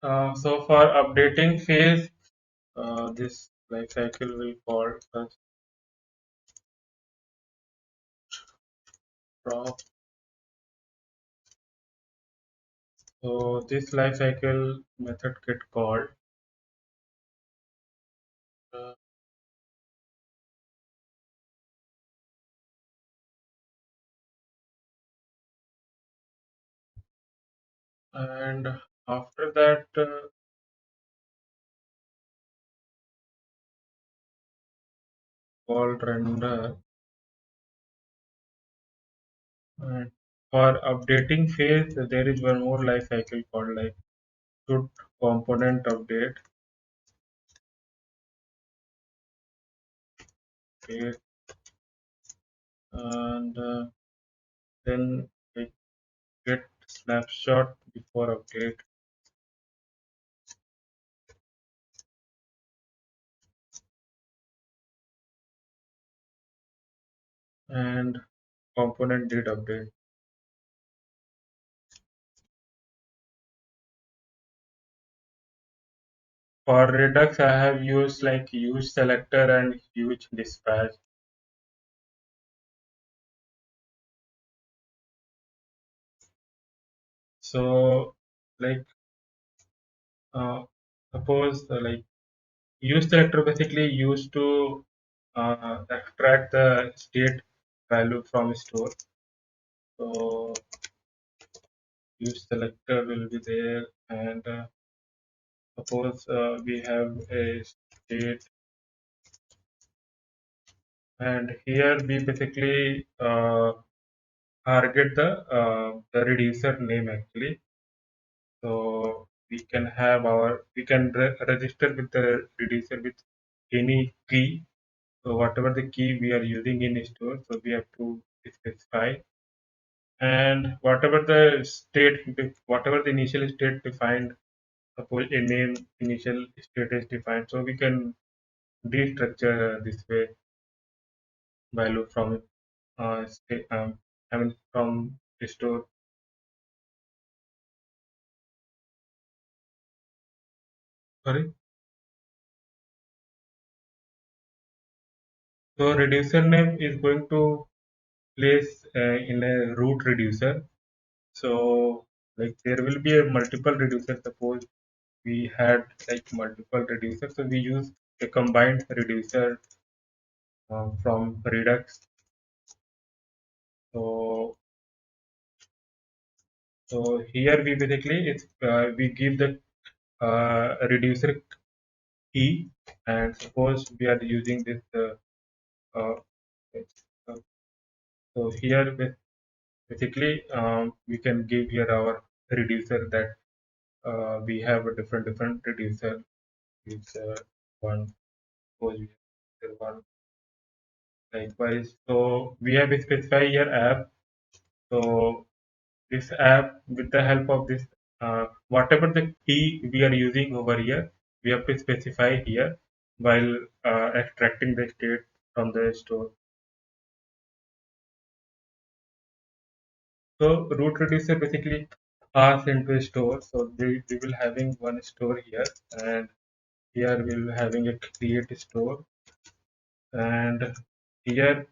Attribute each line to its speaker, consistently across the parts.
Speaker 1: So for updating phase, this life cycle will call as prop. So this life cycle method get called, uh, and after that called render. And for updating phase, there is one more life cycle called like should component update phase, and then we get snapshot before update and component did update. For Redux, I have used like use selector and use dispatch. So like uh, suppose like use selector basically used to extract the state value from store. So use selector will be there, and suppose we have a state, and here we basically target the reducer name actually. So we can register with the reducer with any key. So whatever the key we are using in store, so we have to specify, and whatever the initial state defined, suppose a name initial state is defined, so we can destructure this way value from state, I mean from store. Sorry. So reducer name is going to place in a root reducer. So like there will be a multiple reducer. Suppose we had like multiple reducers, so we use a combined reducer from Redux. So here we basically we give the reducer key, and suppose we are using this. Uh, uh, so here basically we can give here our reducer that we have a different reducer. It's one suppose we have one likewise. So we have specified here app. So this app with the help of this whatever the key we are using over here, we have to specify here while extracting the state from the store. So root reducer basically pass into a store. So we will having one store here, and here we will having a create store, and here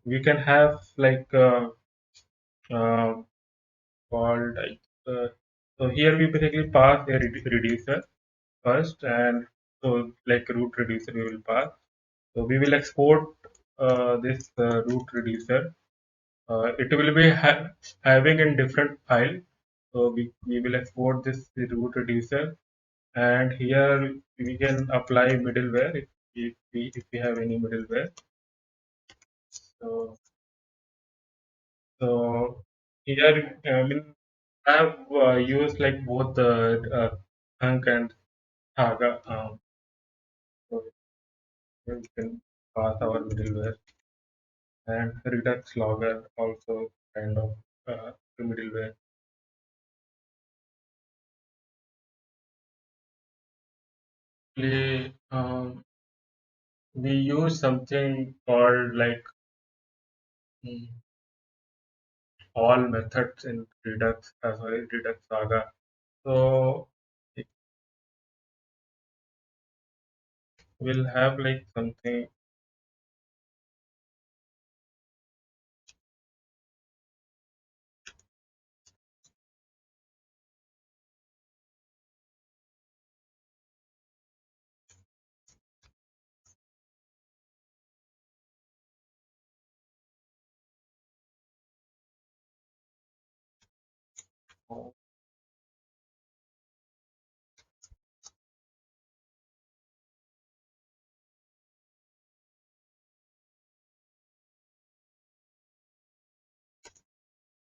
Speaker 1: we can have like uh, called like so here we basically pass a reducer first, and so like root reducer we will pass. So we will export this root reducer. It will be having in different file. So we will export this root reducer, and here we can apply middleware if we have any middleware. So so here I mean I have used like both the Thunk and Saga. So we can pass our middleware, and Redux Logger also kind of middleware. Actually, we use something called like mm, all methods in Redux, sorry, Redux Saga. So it will have like something.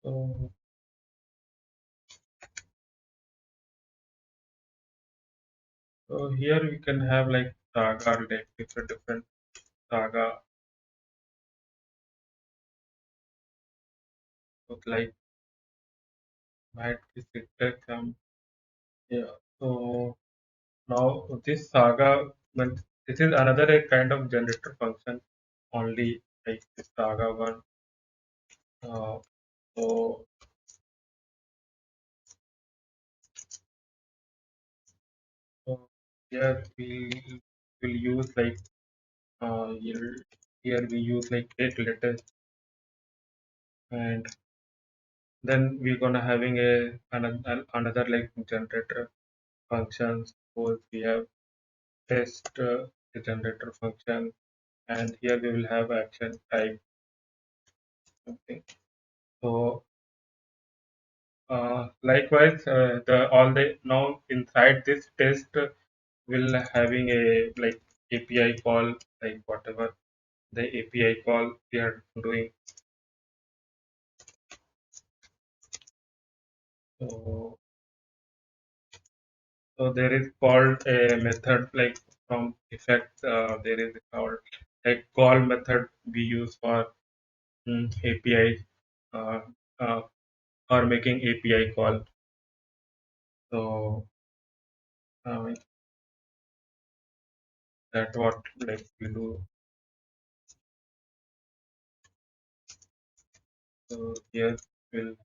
Speaker 1: So, so here we can have like saga, like different saga with like might be sector come. Yeah. So now this saga, when this is another a kind of generator function only like this saga one. Uh, so, so here we will use like here we use like eight letters, and then we're gonna having a another like generator functions. Suppose we have test the generator function, and here we will have action type something. So likewise, the all the now inside this test will having a like API call, like whatever the API call we are doing. So, so there is called a method like from effects. There is called like call method we use for API uh, uh, or making API call. So uh, that what like we do. So here we'll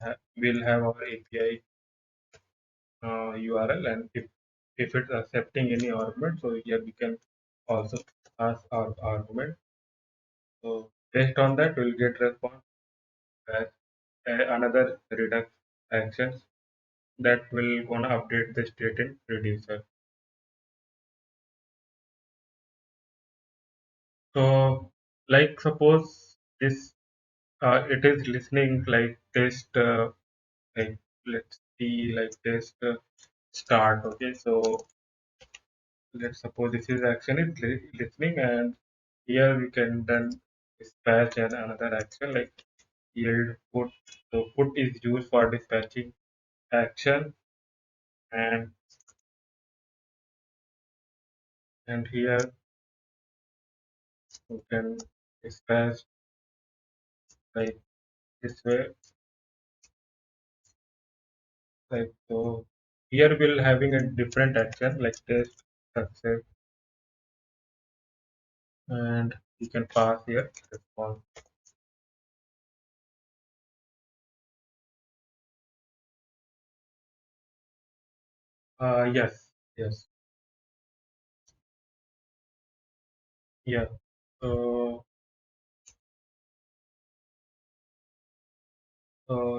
Speaker 1: have our API URL, and if it's accepting any argument, so here we can also pass our argument. So based on that, we'll get response as another Redux actions that will gonna update the state in reducer. So like suppose this it is listening like test like let's see like test start. Okay, so let's suppose this is action is listening, and here we can then dispatch another action like yield put. So put is used for dispatching action, and here we can dispatch like this way, like so. Here we'll having a different action like test success, and you can pass here response. Yes, yes, yeah. So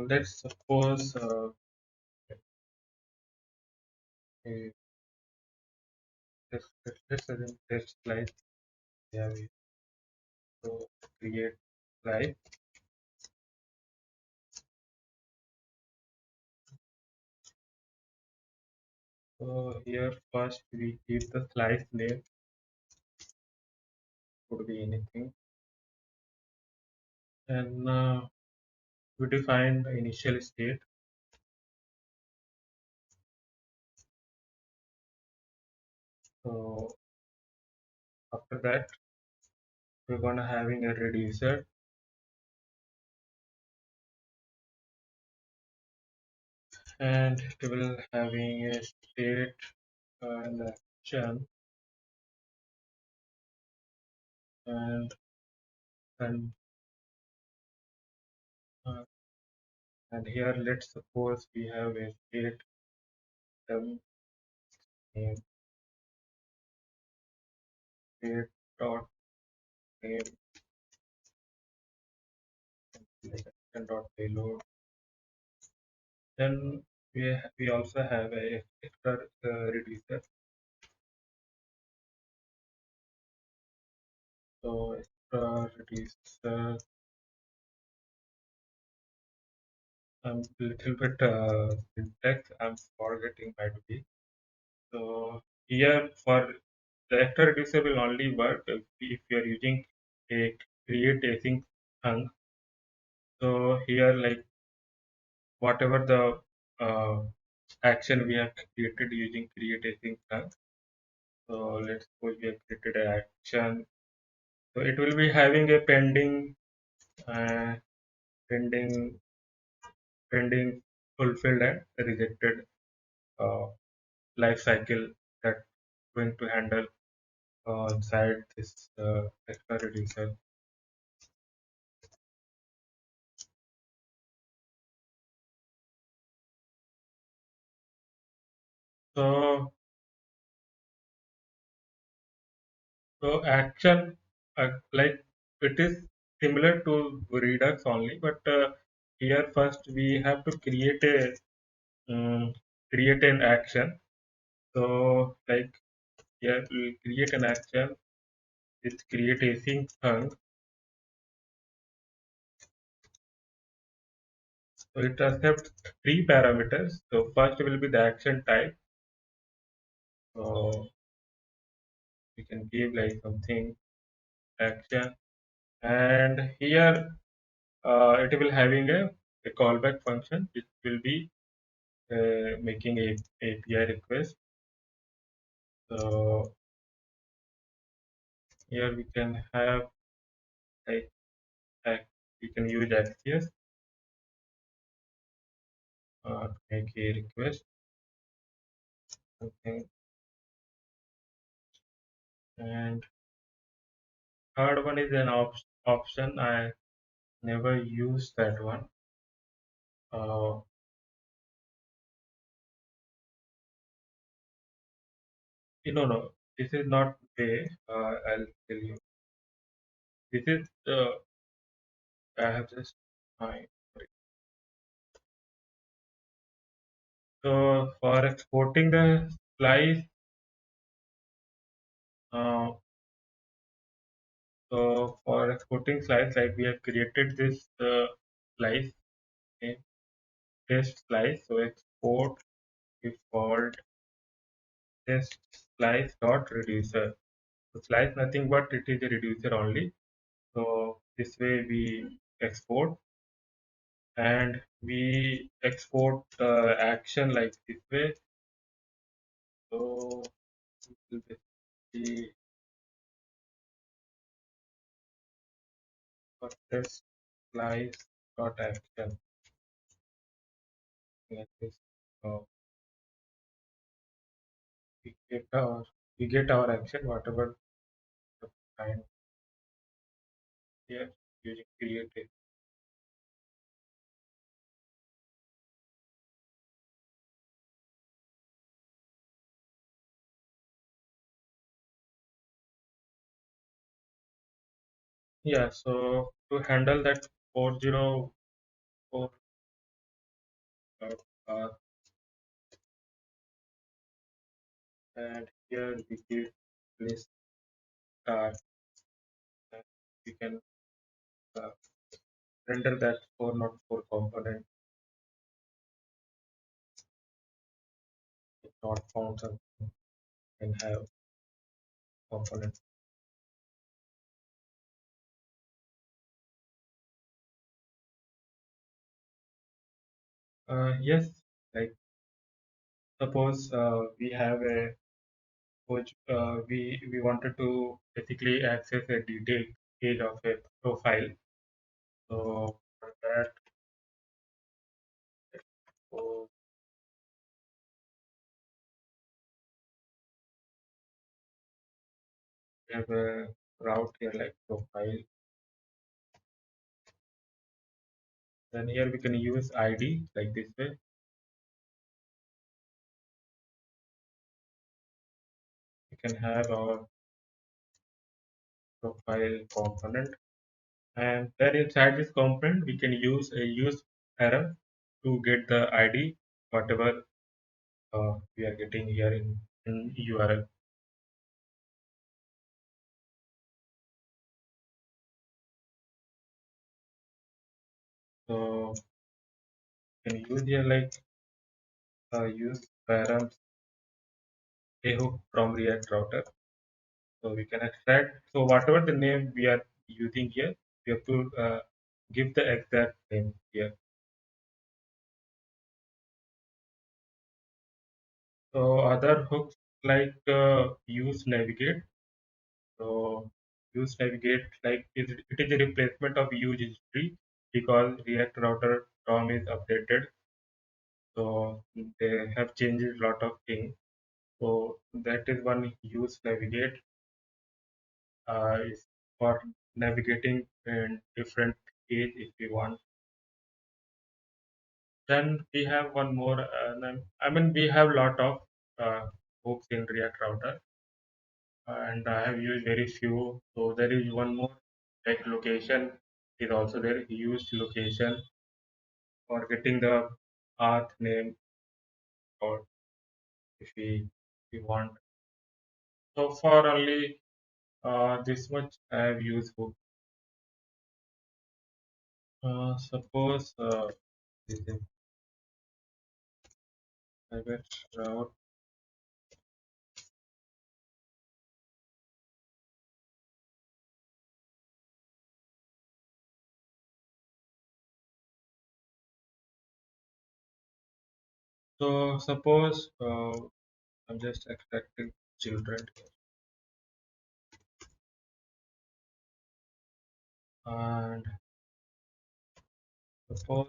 Speaker 1: let's suppose uh, let's assume test slide. Yeah, we so create slide. So here first we give the slice name, could be anything, and we define the initial state. So after that we're gonna having a reducer, and it will having a state and action, and and uh, and here let's suppose we have a state item name create dot name like action dot payload. Then we also have a extra reducer. So extra reducer. I'm a little bit syntax. I'm forgetting by the way. So here for the extra reducer will only work if you are using a create async hung. So here like whatever the action we have created using create async hung. So let's suppose we have created an action. So it will be having a uh, pending, pending fulfilled and rejected uh, life cycle that going to handle inside this extra reducer. So so action like it is similar to Redux only, but here first we have to create an action. So like here we create an action. It's create async hung. So it accepts three parameters. So first will be the action type. So we can give like something action, and here it will having a callback function which will be making a API request. So here we can have like we can use XCS to make a request something, and third one is an option. I never used that one. Uh, no, this is not way. I'll tell you. This is I have just my. So for exporting the slice, uh, so for exporting slice, like we have created this slice, okay, test slice. So export default test slice dot reducer. So slice nothing but it is a reducer only. So this way we export, and we export action like this way. So it will be for test slice dot action like this. So we get our we get our action whatever the kind here using create. Yeah, so to handle that 404 uh, and here we give list star, and we can uh, render that 404 component if not found something can have component. Yes, like suppose we have a which we wanted to basically access a detailed page of a profile. So for that, so we have a route here like profile. Then here we can use ID like this way. can have our profile component, and then inside this component we can use a use param to get the ID whatever we are getting here in URL. So you can use here like use param a hook from React router. So we can extract. So whatever the name we are using here, we have to give the exact name here. So other hooks like use navigate. So use navigate like it is a replacement of use history because React router DOM is updated. So they have changed a lot of things. So that is one use navigate is for navigating in different page if we want. Then we have one more. I mean, we have lot of hooks in React Router, and I have used very few. So there is one more like location is also there. Used location for getting the path name or if we want. So far only this much I have used hook. Suppose this is private route. So suppose I'm just extracting children and suppose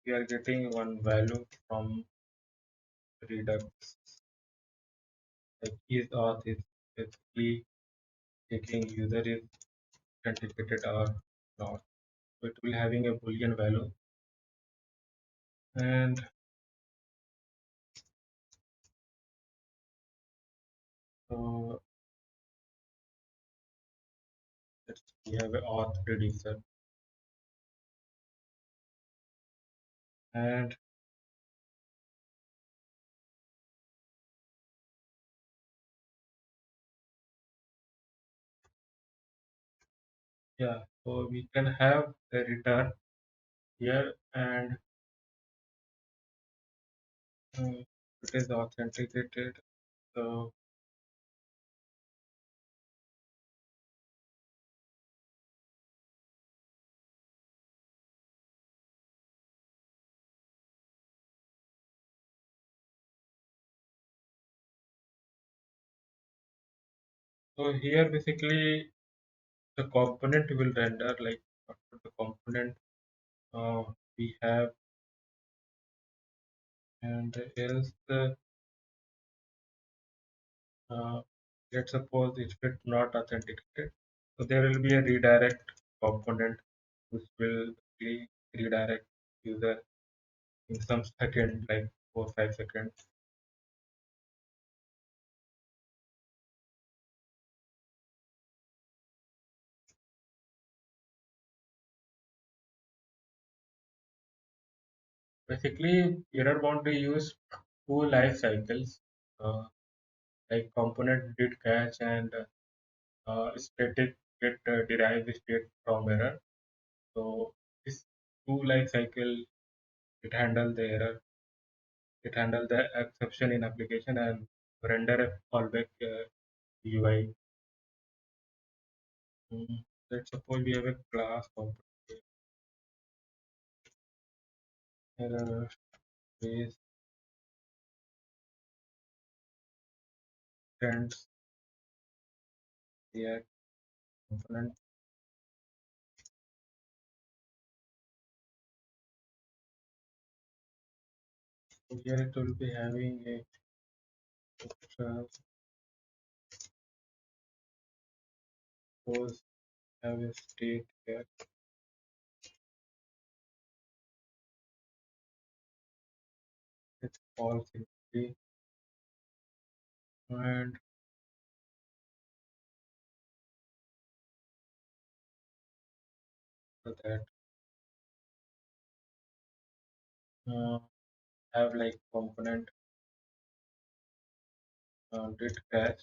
Speaker 1: we are getting one value from Redux, like is auth is basically checking user is authenticated or not. So it will having a boolean value, and uh, we have a auth reducer, and yeah, so we can have a return here, and it is authenticated. So so here basically the component will render like after the component uh, we have, and else uh, let's suppose if it's not authenticated, so there will be a redirect component which will redirect user in some second, like 4 5 seconds. Basically, error boundary use two life cycles, uh, like component did catch and static get derived state from error. So this two life cycle it handle the error, it handle the exception in application and render a fallback UI. Let's suppose we have a class component error base trends React component. So here it will be having a suppose have a state here. It's false simply, and so that uh, have like component did catch.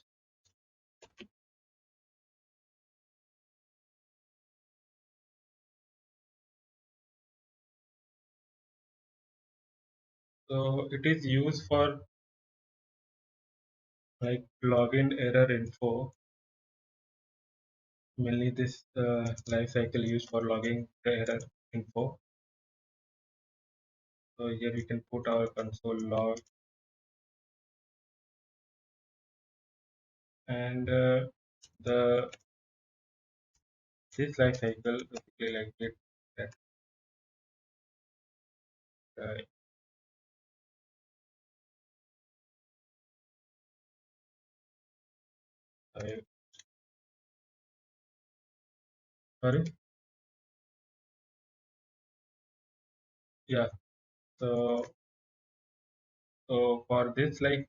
Speaker 1: So it is used for like login error info. Mainly this life cycle used for logging the error info. So here we can put our console log and the this life cycle basically like it that uh, uh, sorry, yeah. So for this like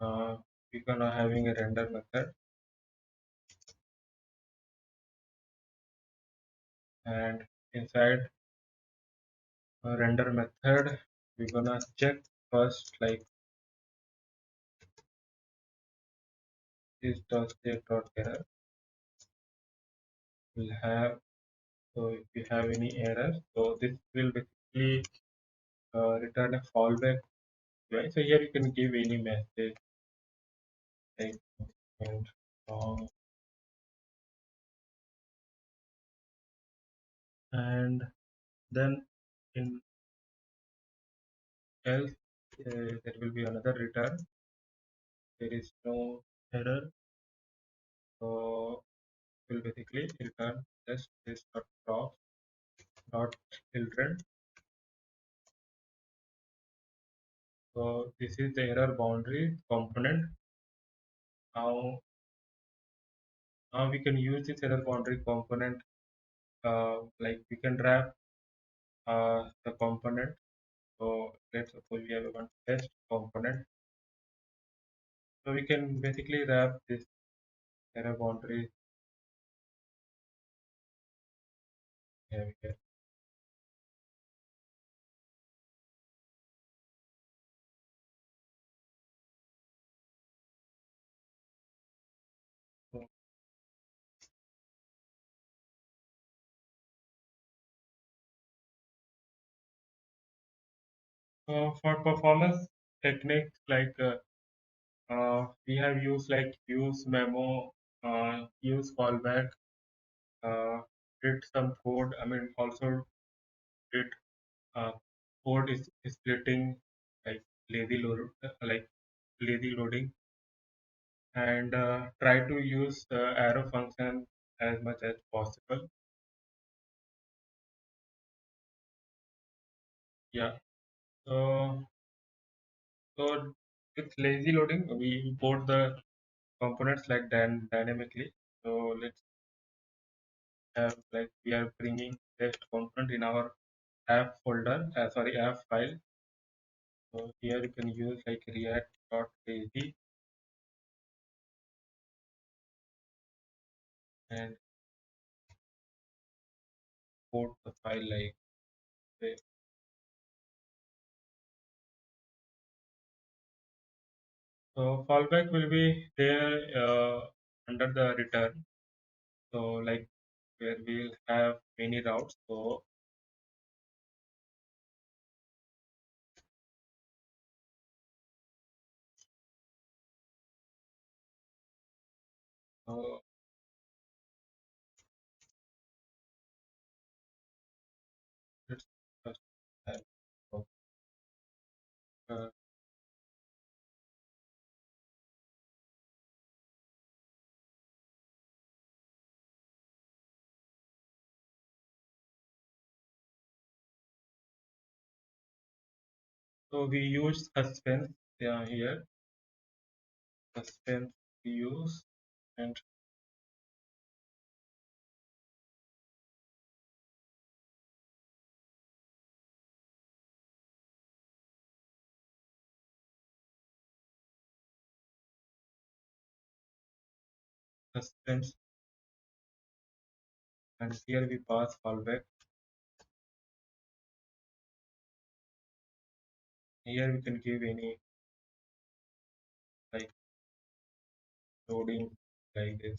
Speaker 1: uh, we're gonna having a render method, and inside a render method we're gonna check first like this dot state dot error will have. So if you have any error, so this will basically return a fallback. Right? So here you can give any message like and wrong, and then in else there will be another return. There is no error, so will basically return just this dot proc dot children. So this is the error boundary component. Now, now we can use this error boundary component. Like we can wrap the component. So let's suppose we have one test component. So we can basically wrap this error boundary here. So, for performance techniques like we have used like use memo, use callback, uh, did some code. I mean also did uh, code is splitting like like lazy loading, and try to use the arrow function as much as possible. Yeah. So so with lazy loading, we import the components like dynamically. So let's have like we are bringing test component in our app folder, sorry app file. So here you can use like react.lazy and import the file like this. So fallback will be there under the return. So like where we'll have many routes. So uh, let's first have uh, so we use suspense here. Suspense we use and suspense and here we pass fallback. Here we can give any like loading like this.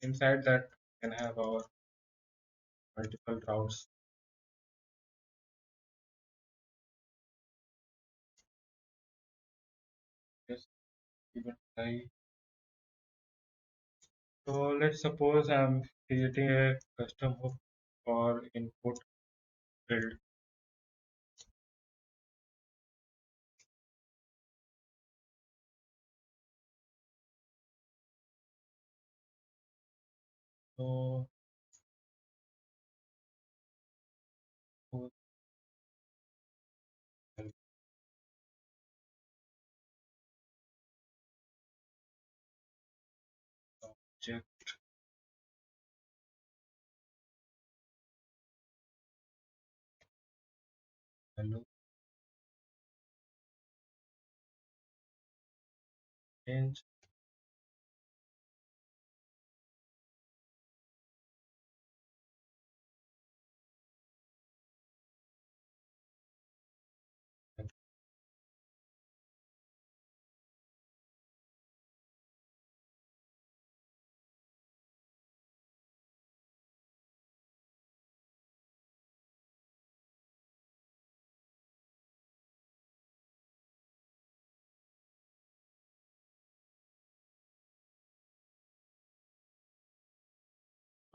Speaker 1: Inside that we can have our multiple routes. Just even try. So let's suppose I'm creating a custom hook for input field. So suppose object hello change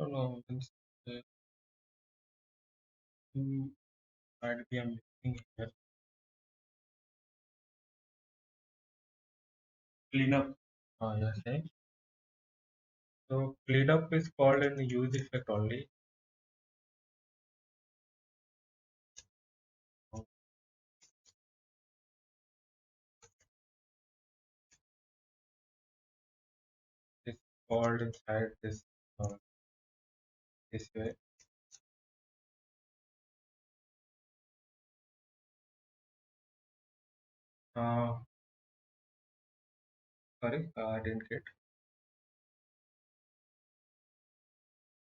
Speaker 1: no no means hmm, might be I'm missing here. Cleanup. Yes, right. So cleanup is called in use effect only. So it's called inside uh, this way. Uh, Sorry, I didn't get.